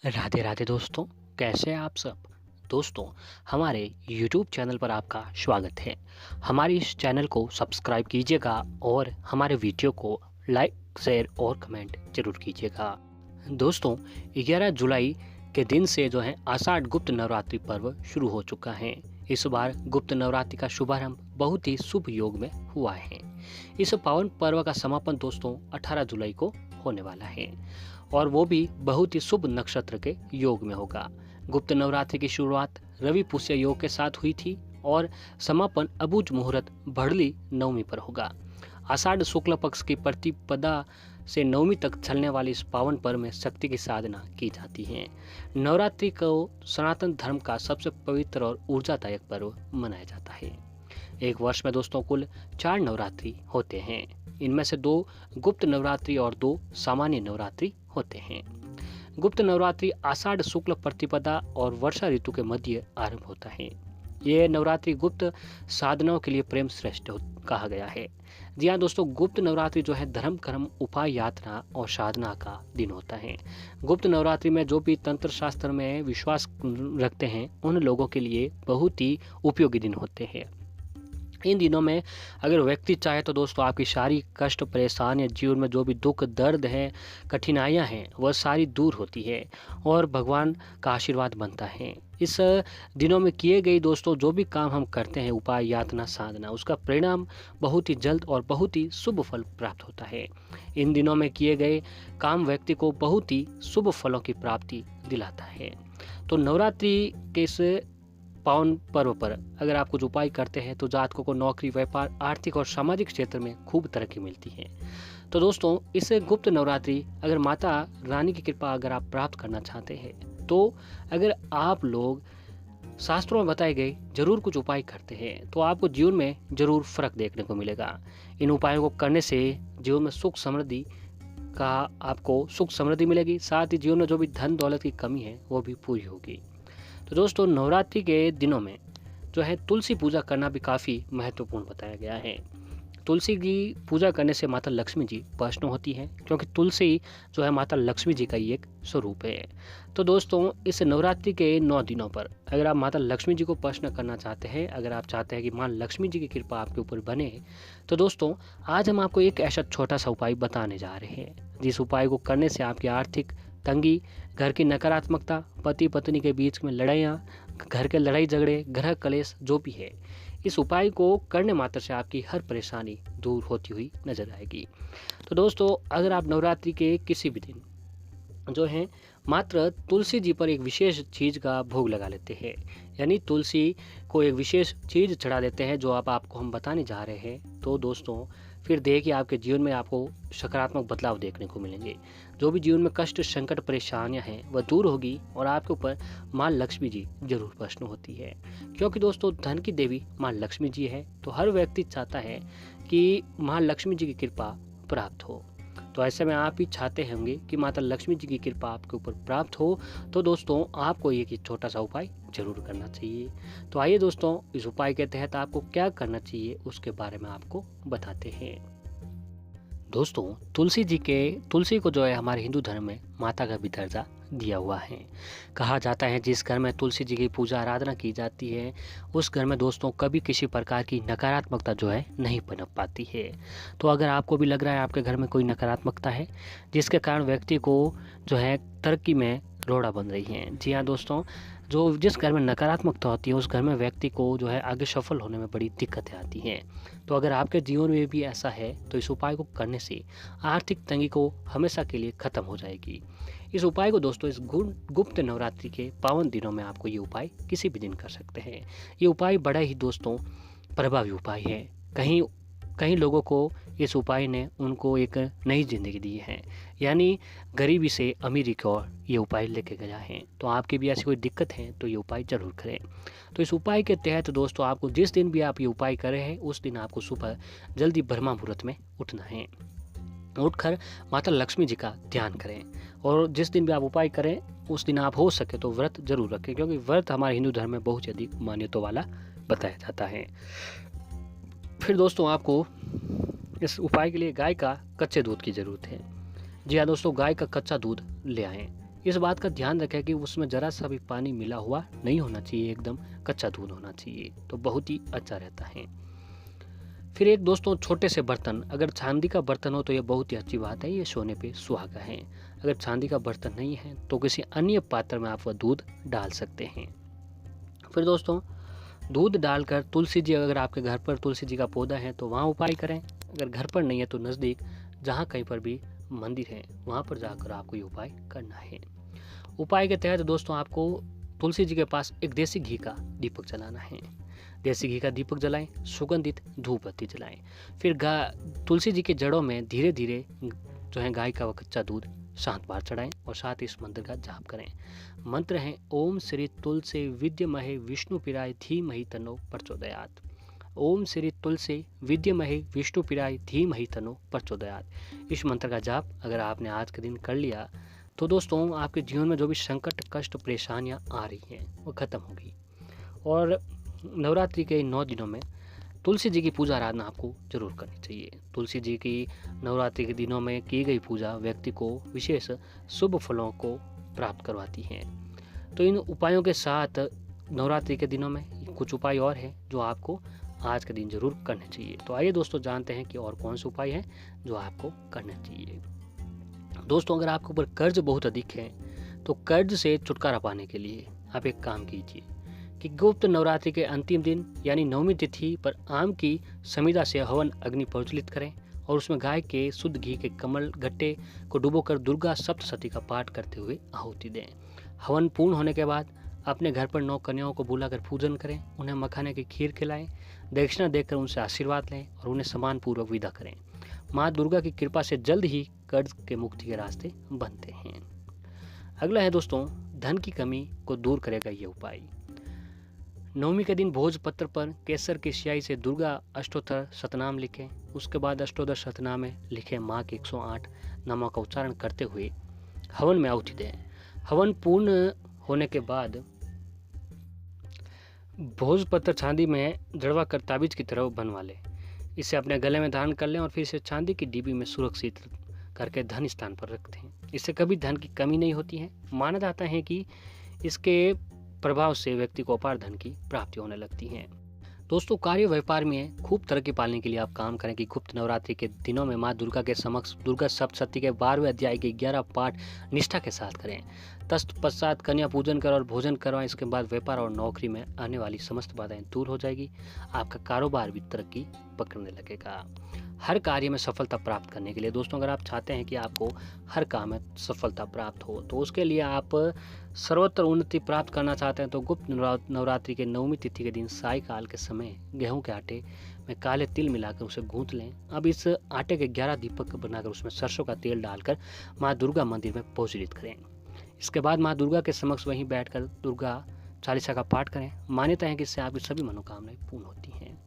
राधे राधे दोस्तों। कैसे हैं आप सब। दोस्तों, हमारे YouTube चैनल पर आपका स्वागत है। हमारे इस चैनल को सब्सक्राइब कीजिएगा और हमारे वीडियो को लाइक शेयर और कमेंट जरूर कीजिएगा। दोस्तों, 11 जुलाई के दिन से जो है आषाढ़ गुप्त नवरात्रि पर्व शुरू हो चुका है। इस बार गुप्त नवरात्रि का शुभारंभ बहुत ही शुभ योग में हुआ है। इस पावन पर्व का समापन दोस्तों 18 जुलाई को होने वाला है और वो भी बहुत ही शुभ नक्षत्र के योग में होगा। गुप्त नवरात्रि की शुरुआत रवि पुष्य योग के साथ हुई थी और समापन अबुझ मुहूर्त भड़ली नवमी पर होगा। आषाढ़ शुक्ल पक्ष की प्रतिपदा से नवमी तक चलने वाली इस पावन पर्व में शक्ति की साधना की जाती है। नवरात्रि को सनातन धर्म का सबसे पवित्र और ऊर्जादायक पर्व मनाया जाता है। एक वर्ष में दोस्तों कुल 4 नवरात्रि होते हैं। इनमें से 2 गुप्त नवरात्रि और 2 सामान्य नवरात्रि होते हैं। गुप्त नवरात्रि आषाढ़ शुक्ल प्रतिपदा और वर्षा ऋतु के मध्य आरंभ होता है। ये नवरात्रि गुप्त साधनाओं के लिए प्रेम श्रेष्ठ कहा गया है। जी हाँ दोस्तों, गुप्त नवरात्रि जो है धर्म कर्म उपाय यात्रा और साधना का दिन होता है। गुप्त नवरात्रि में जो भी तंत्र शास्त्र में विश्वास रखते हैं उन लोगों के लिए बहुत ही उपयोगी दिन होते हैं। इन दिनों में अगर व्यक्ति चाहे तो दोस्तों आपकी सारी कष्ट परेशानी जीवन में जो भी दुख दर्द है कठिनाइयां हैं वह सारी दूर होती है और भगवान का आशीर्वाद बनता है। इस दिनों में किए गए दोस्तों जो भी काम हम करते हैं उपाय यातना साधना उसका परिणाम बहुत ही जल्द और बहुत ही शुभ फल प्राप्त होता है। इन दिनों में किए गए काम व्यक्ति को बहुत ही शुभ फलों की प्राप्ति दिलाता है। तो नवरात्रि के इस पावन पर्व पर अगर आप कुछ उपाय करते हैं तो जातकों को नौकरी व्यापार आर्थिक और सामाजिक क्षेत्र में खूब तरक्की मिलती है। तो दोस्तों, इस गुप्त नवरात्रि अगर माता रानी की कृपा अगर आप प्राप्त करना चाहते हैं तो अगर आप लोग शास्त्रों में बताए गए जरूर कुछ उपाय करते हैं तो आपको जीवन में जरूर फर्क देखने को मिलेगा। इन उपायों को करने से जीवन में सुख समृद्धि का आपको सुख समृद्धि मिलेगी, साथ ही जीवन में जो भी धन दौलत की कमी है वो भी पूरी होगी। तो दोस्तों, नवरात्रि के दिनों में जो है तुलसी पूजा करना भी काफ़ी महत्वपूर्ण बताया गया है। तुलसी की पूजा करने से माता लक्ष्मी जी प्रसन्न होती है क्योंकि तुलसी जो है माता लक्ष्मी जी का ही एक स्वरूप है। तो दोस्तों, इस नवरात्रि के 9 दिनों पर अगर आप माता लक्ष्मी जी को प्रसन्न करना चाहते हैं, अगर आप चाहते हैं कि माँ लक्ष्मी जी की कृपा आपके ऊपर बने, तो दोस्तों आज हम आपको एक ऐसा छोटा सा उपाय बताने जा रहे हैं जिस उपाय को करने से आपकी आर्थिक तंगी, घर की नकारात्मकता, पति पत्नी के बीच में लड़ाइयाँ, घर के लड़ाई झगड़े, ग्रह कलेश जो भी है, इस उपाय को करने मात्र से आपकी हर परेशानी दूर होती हुई नजर आएगी। तो दोस्तों, अगर आप नवरात्रि के किसी भी दिन जो है मात्र तुलसी जी पर एक विशेष चीज़ का भोग लगा लेते हैं, यानी तुलसी को एक विशेष चीज़ चढ़ा देते हैं जो आपको हम बताने जा रहे हैं, तो दोस्तों फिर देखिए आपके जीवन में आपको सकारात्मक बदलाव देखने को मिलेंगे। जो भी जीवन में कष्ट संकट परेशानियां हैं वह दूर होगी और आपके ऊपर माँ लक्ष्मी जी जरूर प्रसन्न होती है क्योंकि दोस्तों धन की देवी माँ लक्ष्मी जी है। तो हर व्यक्ति चाहता है कि माँ लक्ष्मी जी की कृपा प्राप्त हो। तो ऐसे में आप भी चाहते होंगे कि माता लक्ष्मी जी की कृपा आपके ऊपर प्राप्त हो, तो दोस्तों आपको एक छोटा सा उपाय जरूर करना चाहिए। तो आइए दोस्तों, इस उपाय के तहत आपको क्या करना चाहिए उसके बारे में आपको बताते हैं। दोस्तों, तुलसी को जो है हमारे हिंदू धर्म में माता का भी दर्जा दिया हुआ है। कहा जाता है जिस घर में तुलसी जी की पूजा आराधना की जाती है उस घर में दोस्तों कभी किसी प्रकार की नकारात्मकता जो है नहीं पनप पाती है। तो अगर आपको भी लग रहा है आपके घर में कोई नकारात्मकता है जिसके कारण व्यक्ति को जो है तरक्की में रोड़ा बन रही है, जी हाँ दोस्तों, जिस घर में नकारात्मकता होती है उस घर में व्यक्ति को जो है आगे सफल होने में बड़ी दिक्कतें आती हैं। तो अगर आपके जीवन में भी ऐसा है तो इस उपाय को करने से आर्थिक तंगी को हमेशा के लिए खत्म हो जाएगी। इस उपाय को दोस्तों इस गुप्त नवरात्रि के पावन दिनों में आपको ये उपाय किसी भी दिन कर सकते हैं। ये उपाय बड़ा ही दोस्तों प्रभावी उपाय है। कई लोगों को इस उपाय ने उनको एक नई जिंदगी दी है, यानी गरीबी से अमीरी की ओर ये उपाय लेके गया है। तो आपकी भी ऐसी कोई दिक्कत है तो ये उपाय जरूर करें। तो इस उपाय के तहत दोस्तों आपको जिस दिन भी आप ये उपाय कर रहे हैं उस दिन आपको सुबह जल्दी ब्रह्मा मुहूर्त में उठना है। उठकर माता लक्ष्मी जी का ध्यान करें और जिस दिन भी आप उपाय करें उस दिन आप हो सके तो व्रत जरूर रखें क्योंकि व्रत हमारे हिंदू धर्म में बहुत अधिक मान्यता वाला बताया जाता है। फिर दोस्तों आपको इस उपाय के लिए गाय का कच्चे दूध की ज़रूरत है। जी हाँ दोस्तों, गाय का कच्चा दूध ले आएँ। इस बात का ध्यान रखें कि उसमें ज़रा सा भी पानी मिला हुआ नहीं होना चाहिए, एकदम कच्चा दूध होना चाहिए, तो बहुत ही अच्छा रहता है। फिर एक दोस्तों छोटे से बर्तन, अगर चांदी का बर्तन हो तो ये बहुत ही अच्छी बात है, ये सोने पे सुहागा है। अगर चांदी का बर्तन नहीं है तो किसी अन्य पात्र में आप वह दूध डाल सकते हैं। फिर दोस्तों दूध डालकर तुलसी जी, अगर आपके घर पर तुलसी जी का पौधा है तो वहाँ उपाय करें। अगर घर पर नहीं है तो नज़दीक जहाँ कहीं पर भी मंदिर है वहाँ पर जाकर आपको ये उपाय करना है। उपाय के तहत दोस्तों आपको तुलसी जी के पास एक देसी घी का दीपक जलाना है। देसी घी का दीपक जलाएं, सुगंधित धूप बत्ती जलाएं। फिर तुलसी जी के जड़ों में धीरे धीरे जो है गाय का कच्चा दूध 7 बार चढ़ाएं और साथ ही इस मंत्र का जाप करें। मंत्र है ओम श्री तुलसी विद्यमहे विष्णुप्रियाय धीमहि तन्नो प्रचोदयात्। ओम श्री तुलसी विद्यमहे विष्णुप्रियाय धीमहि तन्नो प्रचोदयात्। इस मंत्र का जाप अगर आपने आज के दिन कर लिया तो दोस्तों आपके जीवन में जो भी संकट, कष्ट, परेशानियां आ रही हैं वो खत्म होगी। और नवरात्रि के 9 दिनों में तुलसी जी की पूजा आराधना आपको जरूर करनी चाहिए। तुलसी जी की नवरात्रि के दिनों में की गई पूजा व्यक्ति को विशेष शुभ फलों को प्राप्त करवाती है। तो इन उपायों के साथ नवरात्रि के दिनों में कुछ उपाय और हैं जो आपको आज के दिन जरूर करने चाहिए। तो आइए दोस्तों जानते हैं कि और कौन से उपाय हैं जो आपको करने चाहिए। दोस्तों अगर आपके ऊपर कर्ज बहुत अधिक है तो कर्ज से छुटकारा पाने के लिए आप एक काम कीजिए कि गुप्त नवरात्रि के अंतिम दिन यानी 9वीं तिथि पर आम की समिधा से हवन अग्नि प्रज्वलित करें और उसमें गाय के शुद्ध घी के कमल गट्टे को डुबोकर दुर्गा सप्तशती का पाठ करते हुए आहुति दें। हवन पूर्ण होने के बाद अपने घर पर 9 कन्याओं को बुलाकर पूजन करें, उन्हें मखाने की खीर खिलाएं, दक्षिणा देकर उनसे आशीर्वाद लें और उन्हें सम्मान पूर्वक विदा करें। माँ दुर्गा की कृपा से जल्द ही कर्ज के मुक्ति के रास्ते बनते हैं। अगला है दोस्तों धन की कमी को दूर करेगा ये उपाय। 9वीं के दिन भोजपत्र पर केसर की स्याही से दुर्गा अष्टोत्तर शतनाम लिखें। उसके बाद अष्टोत्तर शतनाम में लिखे माँ के 108 नामों का उच्चारण करते हुए हवन में आहुति दें। हवन पूर्ण होने के बाद भोजपत्र चांदी में जड़वा कर ताबीज की तरह बनवा लें। इसे अपने गले में धारण कर लें और फिर इसे चांदी की डिब्बी में सुरक्षित करके धन स्थान पर रखते हैं। इससे कभी धन की कमी नहीं होती है। माना जाता है कि इसके प्रभाव से व्यक्ति को अपार धन की प्राप्ति होने लगती है। दोस्तों कार्य व्यापार में खूब तरक्की पाने के लिए आप काम करें कि गुप्त नवरात्रि के दिनों में माँ दुर्गा के समक्ष दुर्गा सप्तशती के 12वें अध्याय के 11 पाठ निष्ठा के साथ करें। तत्पश्चात कन्या पूजन करें और भोजन करवाएं। इसके बाद व्यापार और नौकरी में आने वाली समस्त बाधाएं दूर हो जाएगी। आपका कारोबार भी तरक्की पकड़ने लगेगा। हर कार्य में सफलता प्राप्त करने के लिए दोस्तों अगर आप चाहते हैं कि आपको हर काम में सफलता प्राप्त हो तो उसके लिए आप सर्वोत्तर उन्नति प्राप्त करना चाहते हैं तो गुप्त नवरात्रि के 9वीं तिथि के दिन साय काल के समय गेहूं के आटे में काले तिल मिलाकर उसे गूंथ लें। अब इस आटे के 11 दीपक बनाकर उसमें सरसों का तेल डालकर माँ दुर्गा मंदिर में प्रज्वलित करें। इसके बाद माँ दुर्गा के समक्ष वहीं बैठकर दुर्गा चालीसा का पाठ करें। मान्यता है कि इससे आपकी सभी मनोकामनाएं पूर्ण होती हैं।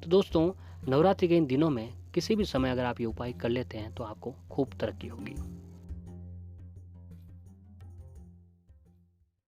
तो दोस्तों नवरात्रि के इन दिनों में किसी भी समय अगर आप ये उपाय कर लेते हैं तो आपको खूब तरक्की होगी।